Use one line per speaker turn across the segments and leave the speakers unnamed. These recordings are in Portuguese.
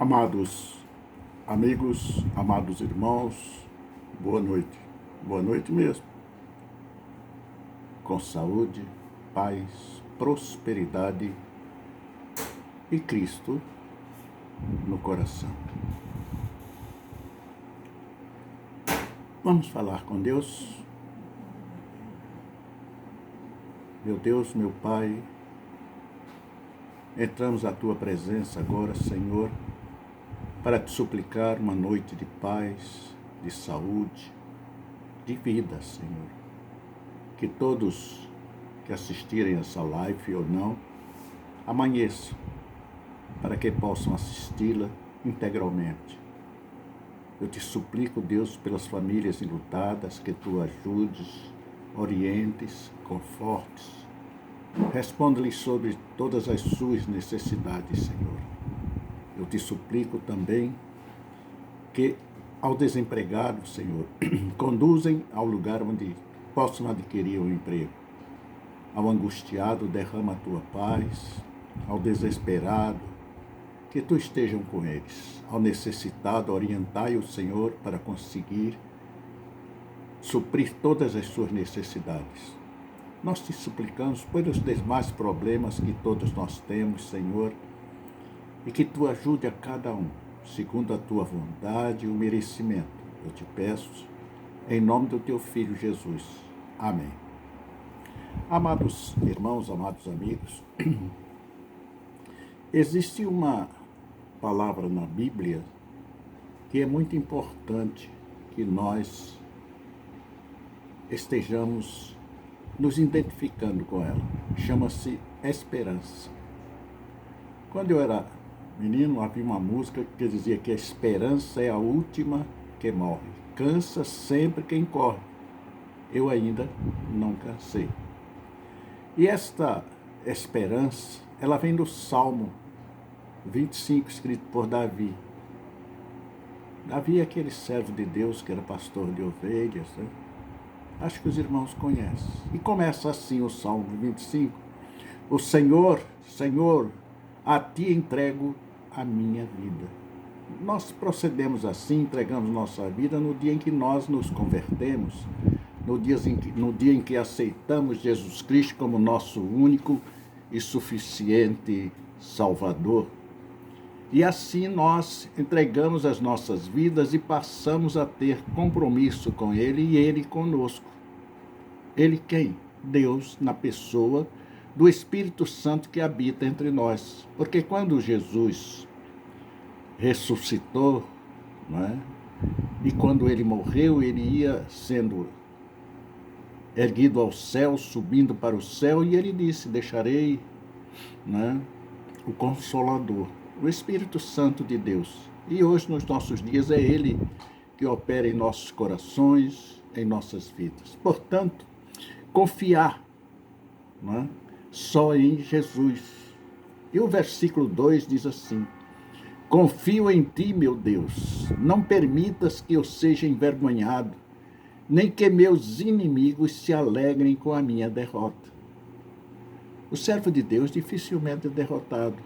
Amados amigos, amados irmãos, boa noite. Boa noite mesmo. Com saúde, paz, prosperidade e Cristo no coração. Vamos falar com Deus. Meu Deus, meu Pai, entramos à Tua presença agora, Senhor, para te suplicar uma noite de paz, de saúde, de vida, Senhor. Que todos que assistirem essa live ou não, amanheçam, para que possam assisti-la integralmente. Eu te suplico, Deus, pelas famílias enlutadas, que Tu ajudes, orientes, confortes, responda-lhes sobre todas as suas necessidades, Senhor. Eu te suplico também que ao desempregado, Senhor, conduzem ao lugar onde possam adquirir um emprego. Ao angustiado, derrama a Tua paz. Ao desesperado, que Tu estejam com eles. Ao necessitado, orientai o Senhor para conseguir suprir todas as suas necessidades. Nós te suplicamos pelos demais problemas que todos nós temos, Senhor, e que Tu ajude a cada um, segundo a Tua vontade e o merecimento. Eu te peço, em nome do Teu Filho Jesus. Amém. Amados irmãos, amados amigos, existe uma palavra na Bíblia que é muito importante que nós estejamos nos identificando com ela. Chama-se esperança. Quando eu era menino, havia uma música que dizia que a esperança é a última que morre. Cansa sempre quem corre. Eu ainda não cansei. E esta esperança, ela vem do Salmo 25, escrito por Davi. Davi é aquele servo de Deus que era pastor de ovelhas, né? Acho que os irmãos conhecem. E começa assim o Salmo 25. O Senhor, a Ti entrego a minha vida. Nós procedemos assim, entregamos nossa vida no dia em que nós nos convertemos, no dia em que aceitamos Jesus Cristo como nosso único e suficiente Salvador. E assim nós entregamos as nossas vidas e passamos a ter compromisso com Ele e Ele conosco. Ele quem? Deus na pessoa do Espírito Santo que habita entre nós. Porque quando Jesus ressuscitou, não é? E quando Ele morreu, Ele ia sendo erguido ao céu, subindo para o céu, e Ele disse, deixarei, não é, o Consolador, o Espírito Santo de Deus. E hoje, nos nossos dias, é Ele que opera em nossos corações, em nossas vidas. Portanto, confiar, não é, só em Jesus. E o versículo 2 diz assim: confio em Ti, meu Deus, não permitas que eu seja envergonhado, nem que meus inimigos se alegrem com a minha derrota. O servo de Deus dificilmente é derrotado,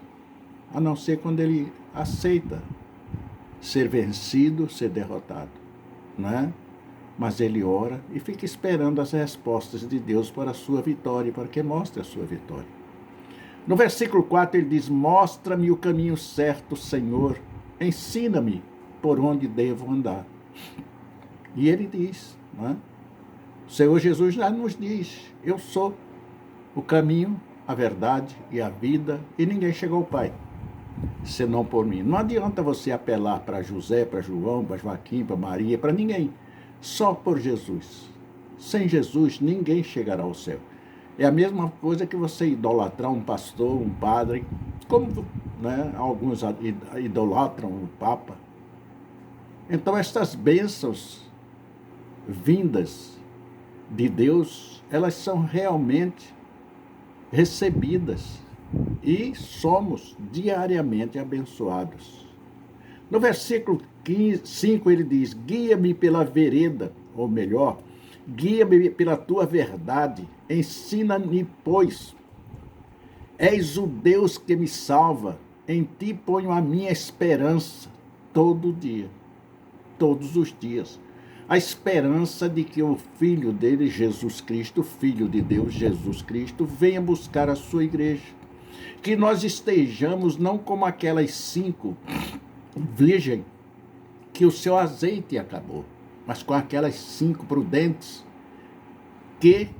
a não ser quando ele aceita ser vencido, ser derrotado, não é? Mas ele ora e fica esperando as respostas de Deus para a sua vitória, para que mostre a sua vitória. No versículo 4 ele diz, mostra-me o caminho certo, Senhor, ensina-me por onde devo andar. E ele diz, não é? O Senhor Jesus já nos diz, eu sou o caminho, a verdade e a vida, e ninguém chegou ao Pai, senão por mim. Não adianta você apelar para José, para João, para Joaquim, para Maria, para ninguém. Só por Jesus. Sem Jesus, ninguém chegará ao céu. É a mesma coisa que você idolatrar um pastor, um padre, como, né, alguns idolatram o Papa. Então, estas bênçãos vindas de Deus, elas são realmente recebidas e somos diariamente abençoados. No versículo 5 ele diz, guia-me pela vereda, ou melhor, guia-me pela Tua verdade, ensina-me, pois és o Deus que me salva, em ti ponho a minha esperança todo dia, todos os dias. A esperança de que o Filho dele, Jesus Cristo, Filho de Deus, Jesus Cristo, venha buscar a sua igreja. Que nós estejamos não como aquelas 5 virgens que o seu azeite acabou, mas com aquelas 5 prudentes que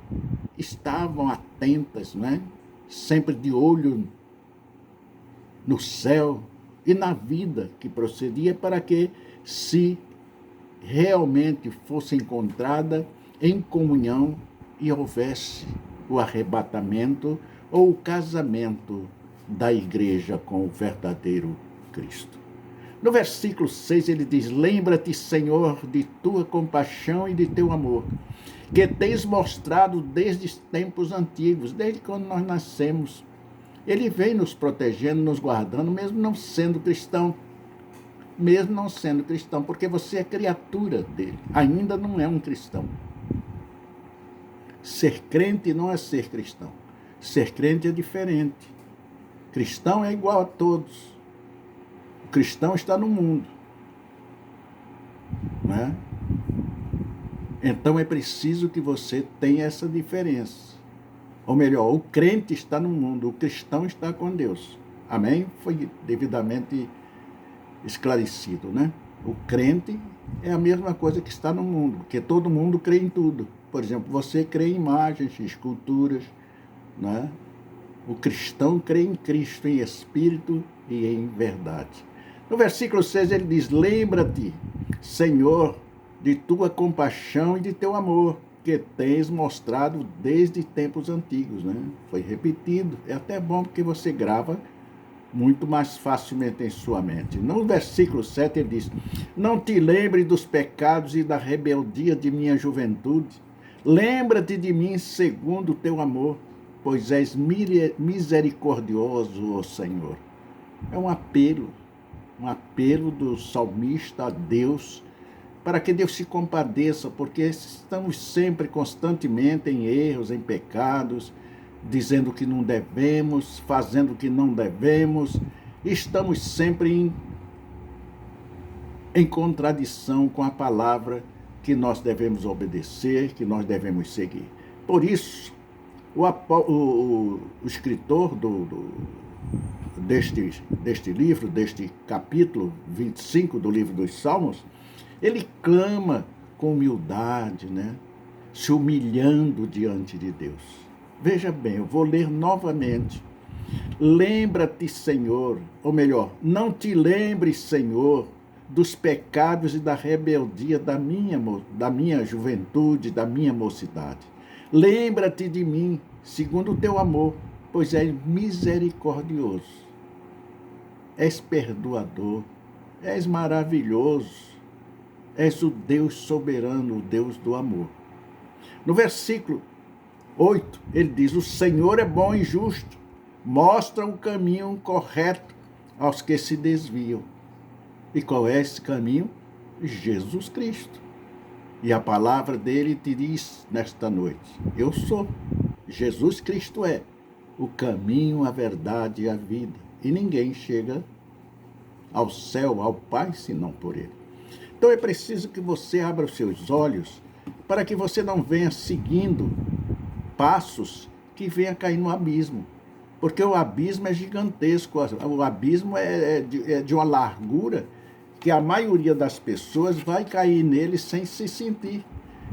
estavam atentas, né? Sempre de olho no céu e na vida que procedia, para que, se realmente fosse encontrada em comunhão e houvesse o arrebatamento ou o casamento da igreja com o verdadeiro Cristo. No versículo 6 ele diz: lembra-te, Senhor, de tua compaixão e de teu amor, que tens mostrado desde tempos antigos, desde quando nós nascemos. Ele vem nos protegendo, nos guardando, mesmo não sendo cristão. Mesmo não sendo cristão, porque você é criatura dele, ainda não é um cristão. Ser crente não é ser cristão. Ser crente é diferente. Cristão é igual a todos. O cristão está no mundo, não é? Então é preciso que você tenha essa diferença. Ou melhor, o crente está no mundo, o cristão está com Deus. Amém? Foi devidamente esclarecido, né? O crente é a mesma coisa que está no mundo, porque todo mundo crê em tudo. Por exemplo, você crê em imagens, em esculturas, né? O cristão crê em Cristo, em espírito e em verdade. No versículo 6 ele diz: lembra-te, Senhor, de tua compaixão e de teu amor, que tens mostrado desde tempos antigos, né? Foi repetido. É até bom porque você grava muito mais facilmente em sua mente. No versículo 7 ele diz: não te lembre dos pecados e da rebeldia de minha juventude. Lembra-te de mim segundo o teu amor, pois és misericordioso, ó Senhor. É um apelo do salmista a Deus, para que Deus se compadeça, porque estamos sempre, constantemente em erros, em pecados, dizendo que não devemos, fazendo o que não devemos, estamos sempre em contradição com a palavra que nós devemos obedecer, que nós devemos seguir. Por isso, o escritor deste livro, deste capítulo 25 do livro dos Salmos, ele clama com humildade, né? Se humilhando diante de Deus. Veja bem, eu vou ler novamente. Lembra-te, Senhor, ou melhor, não te lembres, Senhor, dos pecados e da rebeldia da minha juventude, da minha mocidade. Lembra-te de mim, segundo o teu amor, pois és misericordioso, és perdoador, és maravilhoso, és o Deus soberano, o Deus do amor. No versículo 8, ele diz: o Senhor é bom e justo, mostra o caminho correto aos que se desviam. E qual é esse caminho? Jesus Cristo. E a palavra dele te diz nesta noite: eu sou. Jesus Cristo é o caminho, a verdade e a vida. E ninguém chega ao céu, ao Pai, senão por ele. Então é preciso que você abra os seus olhos para que você não venha seguindo passos que venha cair no abismo. Porque o abismo é gigantesco, o abismo é de uma largura que a maioria das pessoas vai cair nele sem se sentir.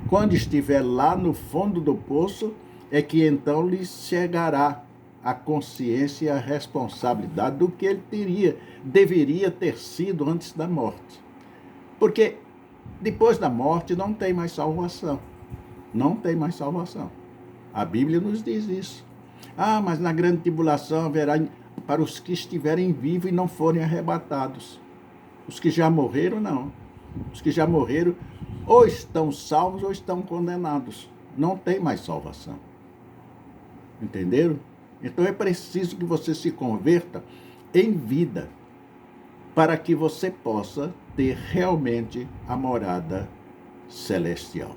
Quando estiver lá no fundo do poço, é que então lhe chegará a consciência e a responsabilidade do que ele deveria ter sido antes da morte. Porque depois da morte não tem mais salvação. Não tem mais salvação. A Bíblia nos diz isso. Ah, mas na grande tribulação haverá para os que estiverem vivos e não forem arrebatados. Os que já morreram, não. Os que já morreram ou estão salvos ou estão condenados. Não tem mais salvação. Entenderam? Então é preciso que você se converta em vida, para que você possa ter realmente a morada celestial.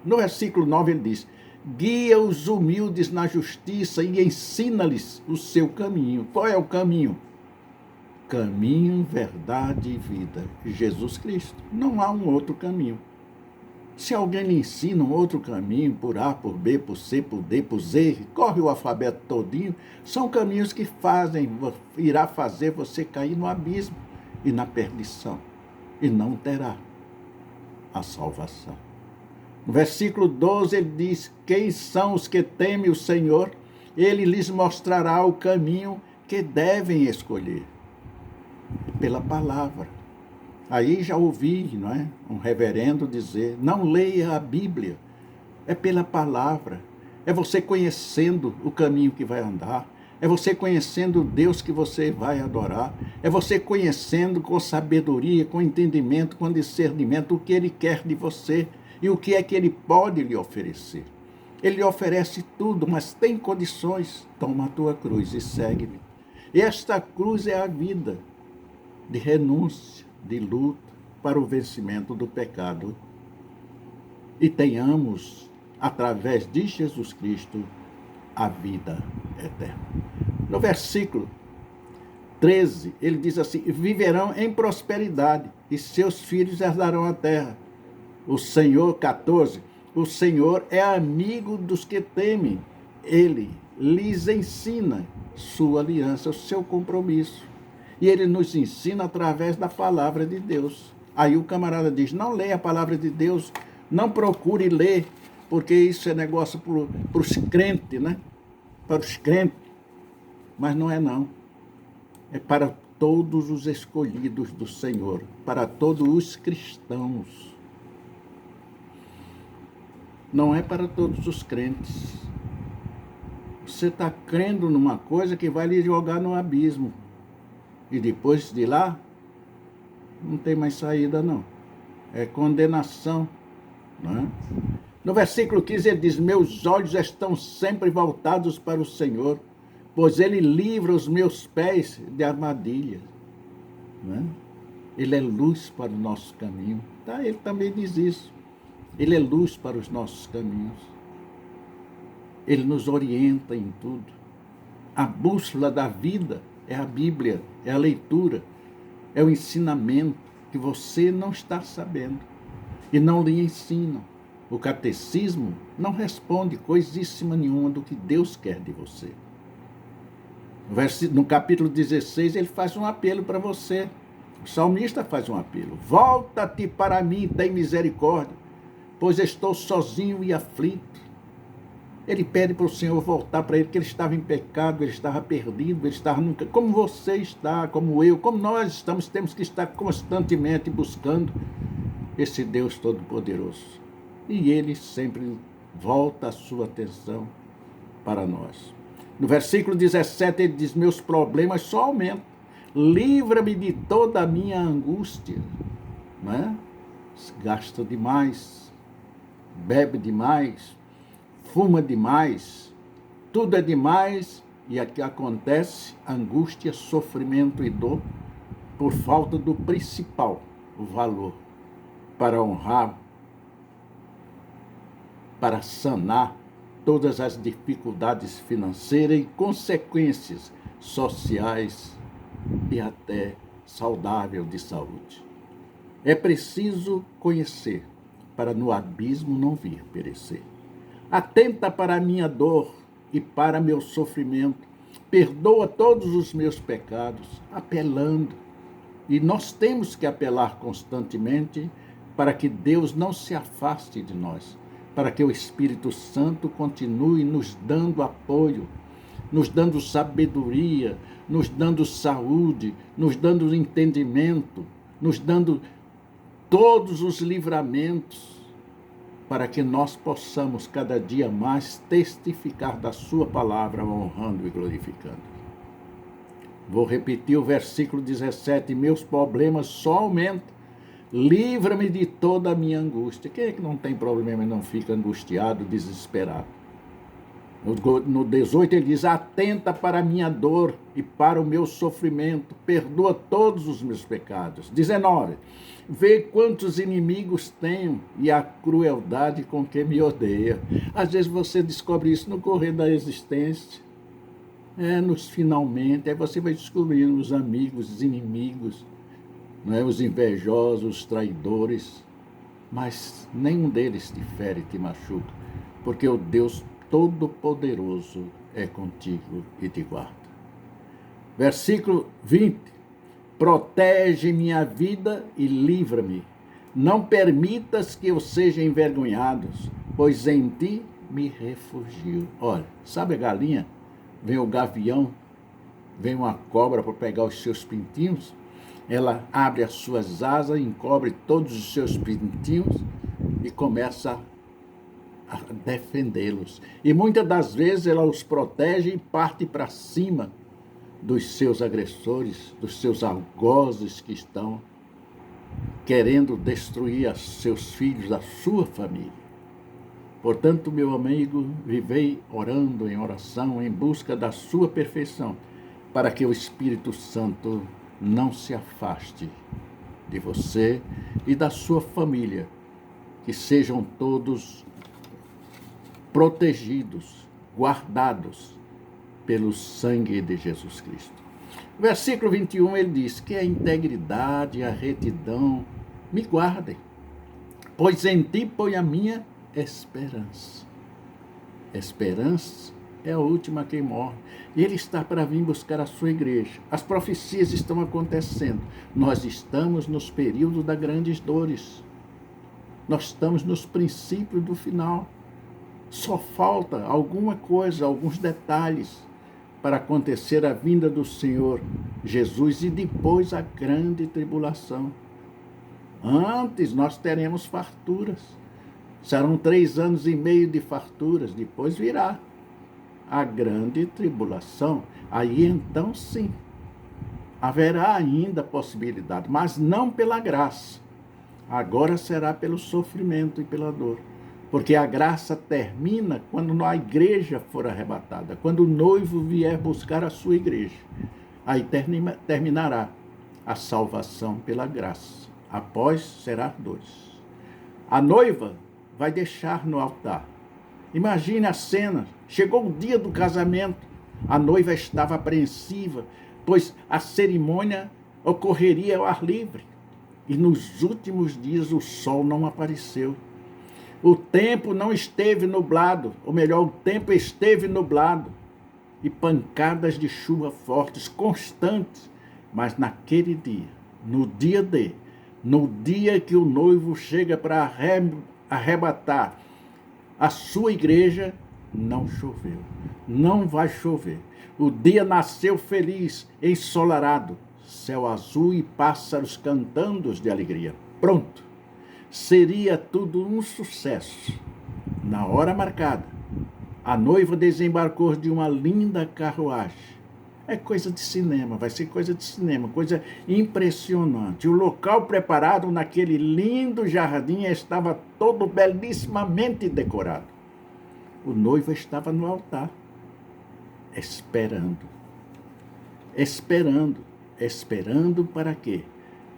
No versículo 9 ele diz: guia os humildes na justiça e ensina-lhes o seu caminho. Qual é o caminho? caminho, verdade e vida. Jesus Cristo. Não há um outro caminho. Se alguém lhe ensina um outro caminho, por A, por B, por C, por D, por Z, corre o alfabeto todinho, são caminhos que irá fazer você cair no abismo e na perdição, e não terá a salvação. No versículo 12 ele diz: quem são os que temem o Senhor? Ele lhes mostrará o caminho que devem escolher. Pela palavra. Aí já ouvi, não é? Um reverendo dizer: não leia a Bíblia, é pela palavra. É você conhecendo o caminho que vai andar, é você conhecendo o Deus que você vai adorar, é você conhecendo com sabedoria, com entendimento, com discernimento o que Ele quer de você e o que é que Ele pode lhe oferecer. Ele lhe oferece tudo, mas tem condições. Toma a tua cruz e segue-me. Esta cruz é a vida de renúncia, de luta para o vencimento do pecado. E tenhamos, através de Jesus Cristo, a vida eterna. No versículo 13, ele diz assim: viverão em prosperidade e seus filhos herdarão a terra. O Senhor, 14, o Senhor é amigo dos que temem. Ele lhes ensina sua aliança, o seu compromisso. E ele nos ensina através da palavra de Deus. Aí o camarada diz: não leia a palavra de Deus, não procure ler, porque isso é negócio para os crentes, né? Para os crentes. Mas não é não. É para todos os escolhidos do Senhor, para todos os cristãos. Não é para todos os crentes. Você está crendo numa coisa que vai lhe jogar no abismo. E depois de lá, não tem mais saída, não. É condenação. Não é? No versículo 15 ele diz: meus olhos estão sempre voltados para o Senhor, pois Ele livra os meus pés de armadilhas. Não é? Ele é luz para o nosso caminho. Tá? Ele também diz isso. Ele é luz para os nossos caminhos. Ele nos orienta em tudo. A bússola da vida é a Bíblia, é a leitura, é o ensinamento que você não está sabendo e não lhe ensinam. O catecismo não responde coisíssima nenhuma do que Deus quer de você. No capítulo 16, ele faz um apelo para você. O salmista faz um apelo: volta-te para mim, tem misericórdia, pois estou sozinho e aflito. Ele pede para o Senhor voltar para ele, que ele estava em pecado, ele estava perdido, ele estava nunca, como você está, como eu, como nós estamos, temos que estar constantemente buscando esse Deus Todo-Poderoso. E ele sempre volta a sua atenção para nós. No versículo 17 ele diz: meus problemas só aumentam, livra-me de toda a minha angústia. Não é? Gasta demais, bebe demais, fuma demais, tudo é demais, e aqui acontece angústia, sofrimento e dor por falta do principal, o valor, para honrar, para sanar todas as dificuldades financeiras e consequências sociais e até saudável de saúde. É preciso conhecer para no abismo não vir perecer. Atenta para a minha dor e para meu sofrimento. Perdoa todos os meus pecados, apelando. E nós temos que apelar constantemente para que Deus não se afaste de nós, para que o Espírito Santo continue nos dando apoio, nos dando sabedoria, nos dando saúde, nos dando entendimento, nos dando todos os livramentos, para que nós possamos cada dia mais testificar da sua palavra, honrando e glorificando. Vou repetir o versículo 17: meus problemas só aumentam, livra-me de toda a minha angústia. Quem é que não tem problema e não fica angustiado, desesperado? No 18 ele diz: atenta para a minha dor e para o meu sofrimento, perdoa todos os meus pecados. 19, vê quantos inimigos tenho e a crueldade com que me odeia. Às vezes você descobre isso no correr da existência. Finalmente, aí você vai descobrir os amigos, os inimigos, os invejosos, os traidores, mas nenhum deles te fere, te machuca, porque o Deus Todo-Poderoso é contigo e te guarda. Versículo 20: protege minha vida e livra-me. Não permitas que eu seja envergonhado, pois em ti me refugio. Olha, sabe a galinha? Vem o gavião, vem uma cobra para pegar os seus pintinhos, ela abre as suas asas, encobre todos os seus pintinhos e começa a defendê-los. E muitas das vezes ela os protege e parte para cima dos seus agressores, dos seus algozes que estão querendo destruir seus filhos, a sua família. Portanto, meu amigo, vivei orando em oração em busca da sua perfeição, para que o Espírito Santo não se afaste de você e da sua família, que sejam todos protegidos, guardados pelo sangue de Jesus Cristo. Versículo 21, ele diz que a integridade e a retidão me guardem, pois em ti põe a minha esperança. Esperança é a última que morre. E ele está para vir buscar a sua igreja. As profecias estão acontecendo. Nós estamos nos períodos das grandes dores. Nós estamos nos princípios do final. Só falta alguma coisa, alguns detalhes para acontecer a vinda do Senhor Jesus e depois a grande tribulação. Antes nós teremos farturas. Serão 3 anos e meio de farturas, depois virá a grande tribulação. Aí então sim, haverá ainda possibilidade, mas não pela graça. Agora será pelo sofrimento e pela dor. Porque a graça termina quando a igreja for arrebatada, quando o noivo vier buscar a sua igreja. Aí terminará a salvação pela graça. Após será dores. A noiva vai deixar no altar. Imagine a cena. Chegou o dia do casamento. A noiva estava apreensiva, pois a cerimônia ocorreria ao ar livre. E nos últimos dias o sol não apareceu. O tempo não esteve nublado, ou melhor, o tempo esteve nublado. E pancadas de chuva fortes, constantes. Mas naquele dia, no dia que o noivo chega para arrebatar a sua igreja, não choveu. Não vai chover. O dia nasceu feliz, ensolarado, céu azul e pássaros cantando de alegria. Pronto. Seria tudo um sucesso. Na hora marcada, a noiva desembarcou de uma linda carruagem. É coisa de cinema, vai ser coisa de cinema, coisa impressionante. O local preparado naquele lindo jardim estava todo belíssimamente decorado. O noivo estava no altar, esperando para quê?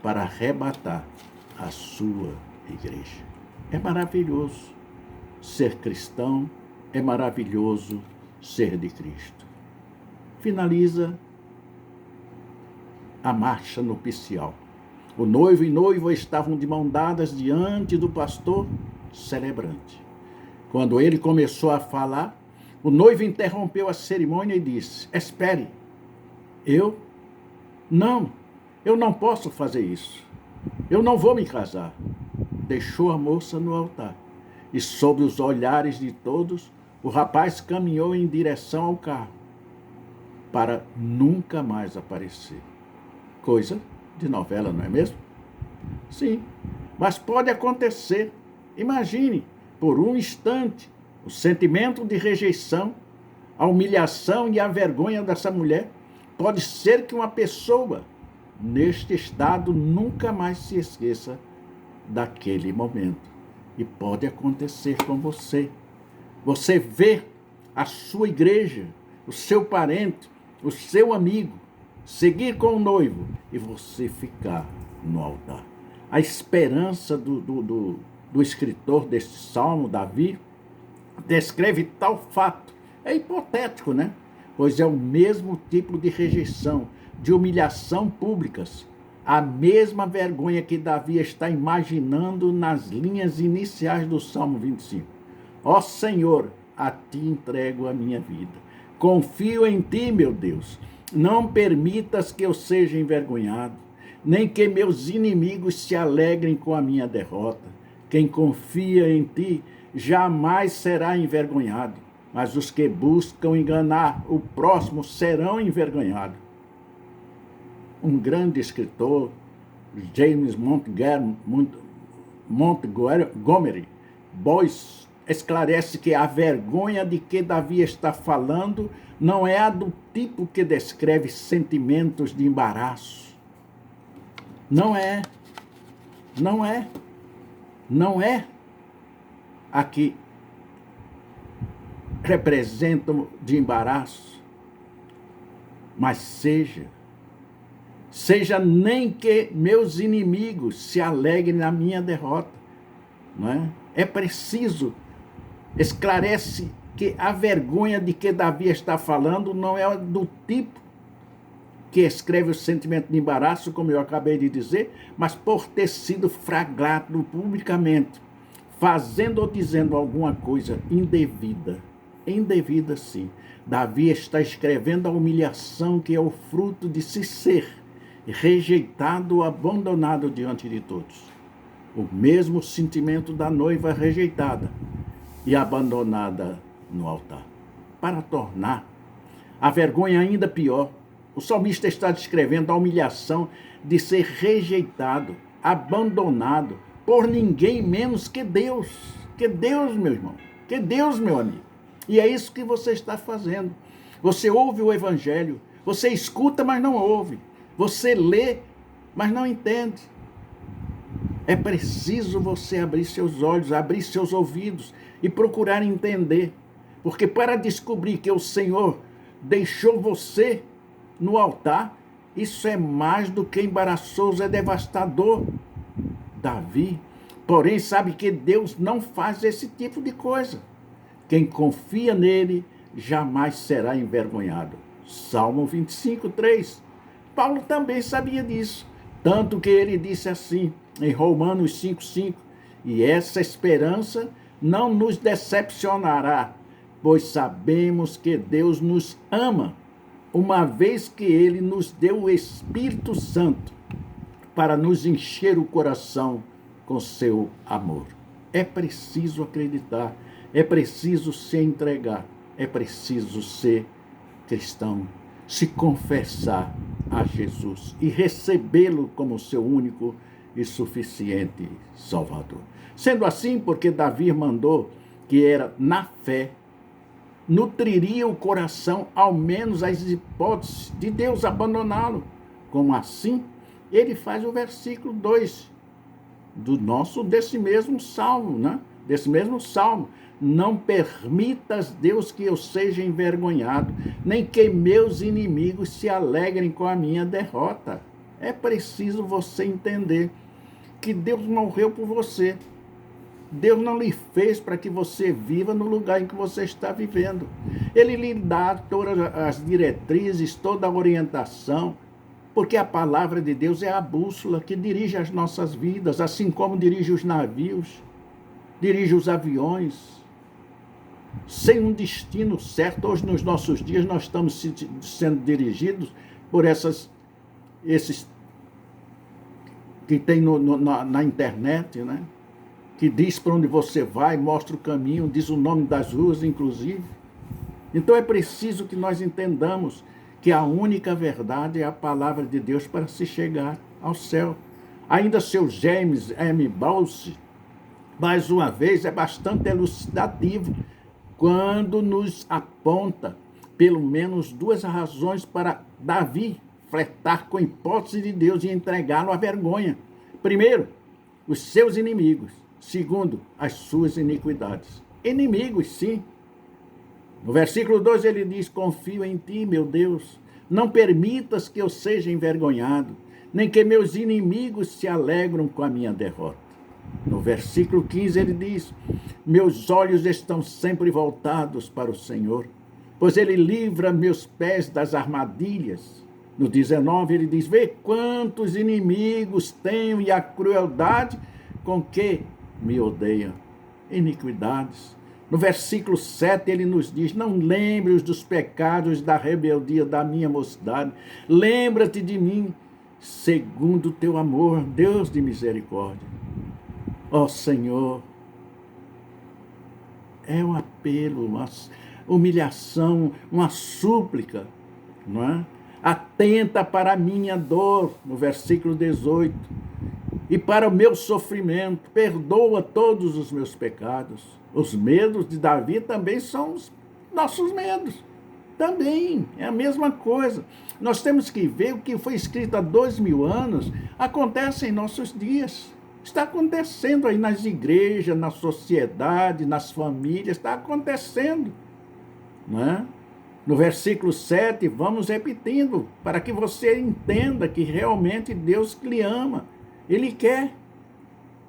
Para arrebatar a sua igreja. É maravilhoso ser cristão, é maravilhoso ser de Cristo. Finaliza a marcha nupcial. O noivo e noiva estavam de mão dadas diante do pastor celebrante. Quando ele começou a falar, o noivo interrompeu a cerimônia e disse: espere, eu não posso fazer isso. Eu não vou me casar. Deixou a moça no altar. E sob os olhares de todos, o rapaz caminhou em direção ao carro, para nunca mais aparecer. Coisa de novela, não é mesmo? Sim, mas pode acontecer. Imagine, por um instante, o sentimento de rejeição, a humilhação e a vergonha dessa mulher. Pode ser que uma pessoa, neste estado, nunca mais se esqueça daquele momento. E pode acontecer com você. Você vê a sua igreja, o seu parente, o seu amigo, seguir com o noivo e você ficar no altar. A esperança do escritor deste salmo, Davi, descreve tal fato. É hipotético, né? pois é o mesmo tipo de rejeição, de humilhação públicas, a mesma vergonha que Davi está imaginando nas linhas iniciais do Salmo 25. Ó Senhor, a ti entrego a minha vida. Confio em ti, meu Deus. Não permitas que eu seja envergonhado, nem que meus inimigos se alegrem com a minha derrota. Quem confia em ti jamais será envergonhado, mas os que buscam enganar o próximo serão envergonhados. Um grande escritor, James Montgomery Boyce, esclarece que a vergonha de que Davi está falando não é a do tipo que descreve sentimentos de embaraço. Não é a que representam de embaraço, mas seja nem que meus inimigos se alegrem na minha derrota. Não é? É preciso, esclarece que a vergonha de que Davi está falando não é do tipo que escreve o sentimento de embaraço, como eu acabei de dizer, mas por ter sido flagrado publicamente, fazendo ou dizendo alguma coisa indevida. Indevida, sim. Davi está escrevendo a humilhação que é o fruto de se ser rejeitado ou abandonado diante de todos. O mesmo sentimento da noiva rejeitada e abandonada no altar. Para tornar a vergonha ainda pior, o salmista está descrevendo a humilhação de ser rejeitado, abandonado por ninguém menos que Deus. Que Deus, meu irmão. Que Deus, meu amigo. E é isso que você está fazendo. Você ouve o evangelho, você escuta, mas não ouve. Você lê, mas não entende. É preciso você abrir seus olhos, abrir seus ouvidos e procurar entender. Porque para descobrir que o Senhor deixou você no altar, isso é mais do que embaraçoso, é devastador. Davi, porém, sabe que Deus não faz esse tipo de coisa. Quem confia nele jamais será envergonhado. Salmo 25, 3. Paulo também sabia disso, tanto que ele disse assim, em Romanos 5, 5, e essa esperança não nos decepcionará, pois sabemos que Deus nos ama, uma vez que ele nos deu o Espírito Santo para nos encher o coração com seu amor. É preciso acreditar, é preciso se entregar, é preciso ser cristão, se confessar a Jesus e recebê-lo como seu único e suficiente Salvador. Sendo assim, porque Davi mandou que era na fé, nutriria o coração, ao menos as hipóteses de Deus abandoná-lo. Como assim? Ele faz o versículo 2 desse mesmo salmo, né? Desse mesmo salmo. Não permitas, Deus, que eu seja envergonhado, nem que meus inimigos se alegrem com a minha derrota. É preciso você entender que Deus morreu por você. Deus não lhe fez para que você viva no lugar em que você está vivendo. Ele lhe dá todas as diretrizes, toda a orientação, porque a palavra de Deus é a bússola que dirige as nossas vidas, assim como dirige os navios, dirige os aviões, sem um destino certo. Hoje, nos nossos dias, nós estamos sendo dirigidos por esses que tem na internet, né? Que diz para onde você vai, mostra o caminho, diz o nome das ruas, inclusive. Então é preciso que nós entendamos que a única verdade é a palavra de Deus para se chegar ao céu. Ainda seu James M. Boyce, mais uma vez, é bastante elucidativo quando nos aponta pelo menos duas razões para Davi flertar com a hipótese de Deus e entregá-lo à vergonha. Primeiro, os seus inimigos. Segundo, as suas iniquidades. Inimigos, sim. No versículo 2 ele diz, confio em ti, meu Deus. Não permitas que eu seja envergonhado, nem que meus inimigos se alegram com a minha derrota. No versículo 15 ele diz, meus olhos estão sempre voltados para o Senhor, pois ele livra meus pés das armadilhas. No 19 ele diz, vê quantos inimigos tenho e a crueldade com que me odeiam. Iniquidades. No versículo 7 ele nos diz, não lembre-os dos pecados da rebeldia da minha mocidade. Lembra-te de mim, segundo o teu amor, Deus de misericórdia. Ó Senhor, é um apelo, uma humilhação, uma súplica, não é? Atenta para a minha dor, no versículo 18, e para o meu sofrimento, perdoa todos os meus pecados. Os medos de Davi também são os nossos medos. Também, é a mesma coisa. Nós temos que ver o que foi escrito há 2000 anos, acontece em nossos dias. Está acontecendo aí nas igrejas, na sociedade, nas famílias, está acontecendo. Não é? No versículo 7, vamos repetindo, para que você entenda que realmente Deus lhe ama. Ele quer.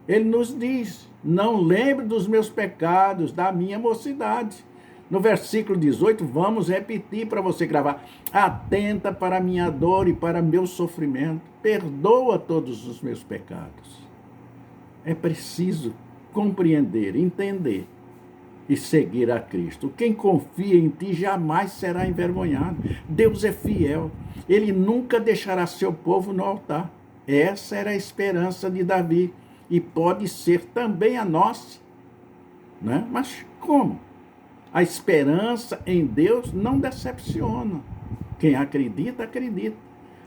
Ele nos diz, não lembre dos meus pecados, da minha mocidade. No versículo 18, vamos repetir para você gravar. Atenta para a minha dor e para meu sofrimento. Perdoa todos os meus pecados. É preciso compreender, entender e seguir a Cristo. Quem confia em ti jamais será envergonhado. Deus é fiel. Ele nunca deixará seu povo no altar. Essa era a esperança de Davi. E pode ser também a nossa. Né? Mas como? A esperança em Deus não decepciona. Quem acredita, acredita.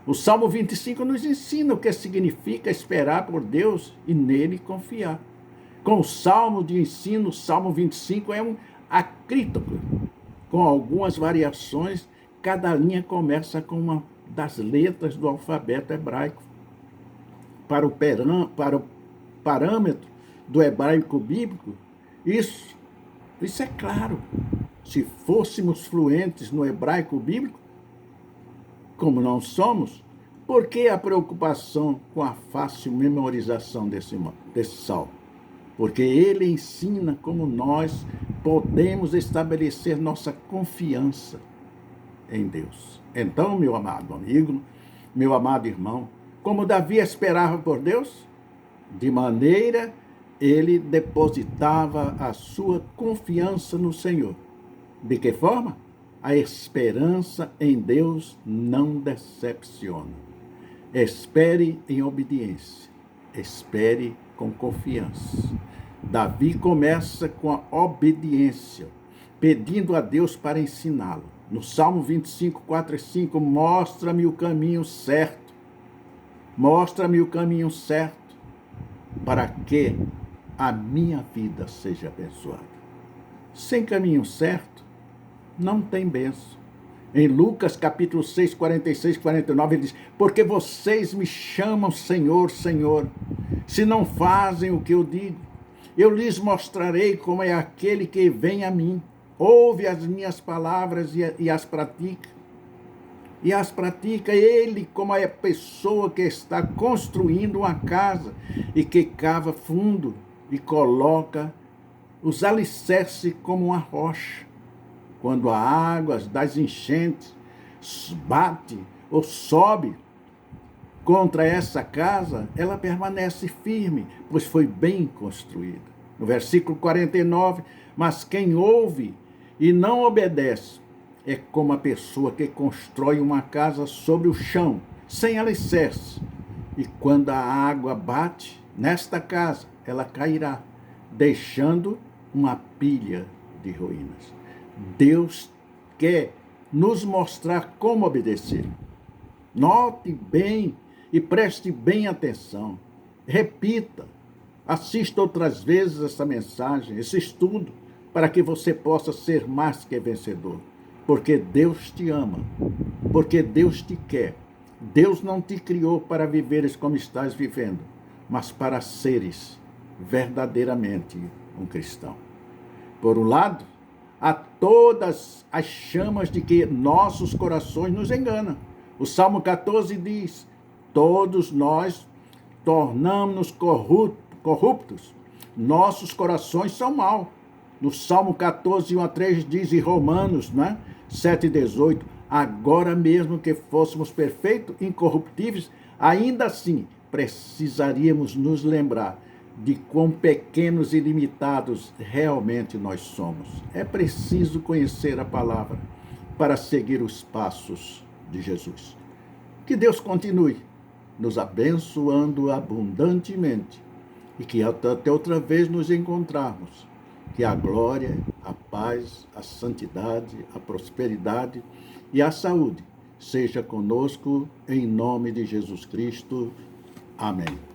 O Salmo 25 nos ensina o que significa esperar por Deus e nele confiar. Com o Salmo de ensino, o Salmo 25 é um acrítoco, com algumas variações. Cada linha começa com uma das letras do alfabeto hebraico. Para o parâmetro do hebraico bíblico, isso é claro. Se fôssemos fluentes no hebraico bíblico, como não somos, por que a preocupação com a fácil memorização desse salmo? Porque ele ensina como nós podemos estabelecer nossa confiança em Deus. Então, meu amado amigo, meu amado irmão, como Davi esperava por Deus, de maneira ele depositava a sua confiança no Senhor. De que forma? A esperança em Deus não decepciona. Espere em obediência. Espere com confiança. Davi começa com a obediência, pedindo a Deus para ensiná-lo. No Salmo 25, 4 e 5, mostra-me o caminho certo. Mostra-me o caminho certo para que a minha vida seja abençoada. Sem caminho certo, não tem bênção. Em Lucas capítulo 6, 46 e 49, ele diz, porque vocês me chamam Senhor, Senhor, se não fazem o que eu digo. Eu lhes mostrarei como é aquele que vem a mim, ouve as minhas palavras e as pratica. E as pratica ele como a pessoa que está construindo uma casa e que cava fundo e coloca os alicerces como uma rocha. Quando a água das enchentes bate ou sobe contra essa casa, ela permanece firme, pois foi bem construída. No versículo 49, mas quem ouve e não obedece é como a pessoa que constrói uma casa sobre o chão, sem alicerce. E quando a água bate nesta casa, ela cairá, deixando uma pilha de ruínas. Deus quer nos mostrar como obedecer. Note bem e preste bem atenção. Repita, assista outras vezes essa mensagem, esse estudo, para que você possa ser mais que vencedor. Porque Deus te ama, porque Deus te quer. Deus não te criou para viveres como estás vivendo, mas para seres verdadeiramente um cristão. Por um lado, há todas as chamas de que nossos corações nos enganam. O Salmo 14 diz, todos nós tornamos-nos corruptos, nossos corações são maus. No Salmo 14, 1 a 3 diz, e Romanos, né? 7,18, agora mesmo que fôssemos perfeitos, incorruptíveis, ainda assim precisaríamos nos lembrar de quão pequenos e limitados realmente nós somos. É preciso conhecer a palavra para seguir os passos de Jesus. Que Deus continue nos abençoando abundantemente e que até outra vez nos encontrarmos. Que a glória, a paz, a santidade, a prosperidade e a saúde seja conosco em nome de Jesus Cristo. Amém.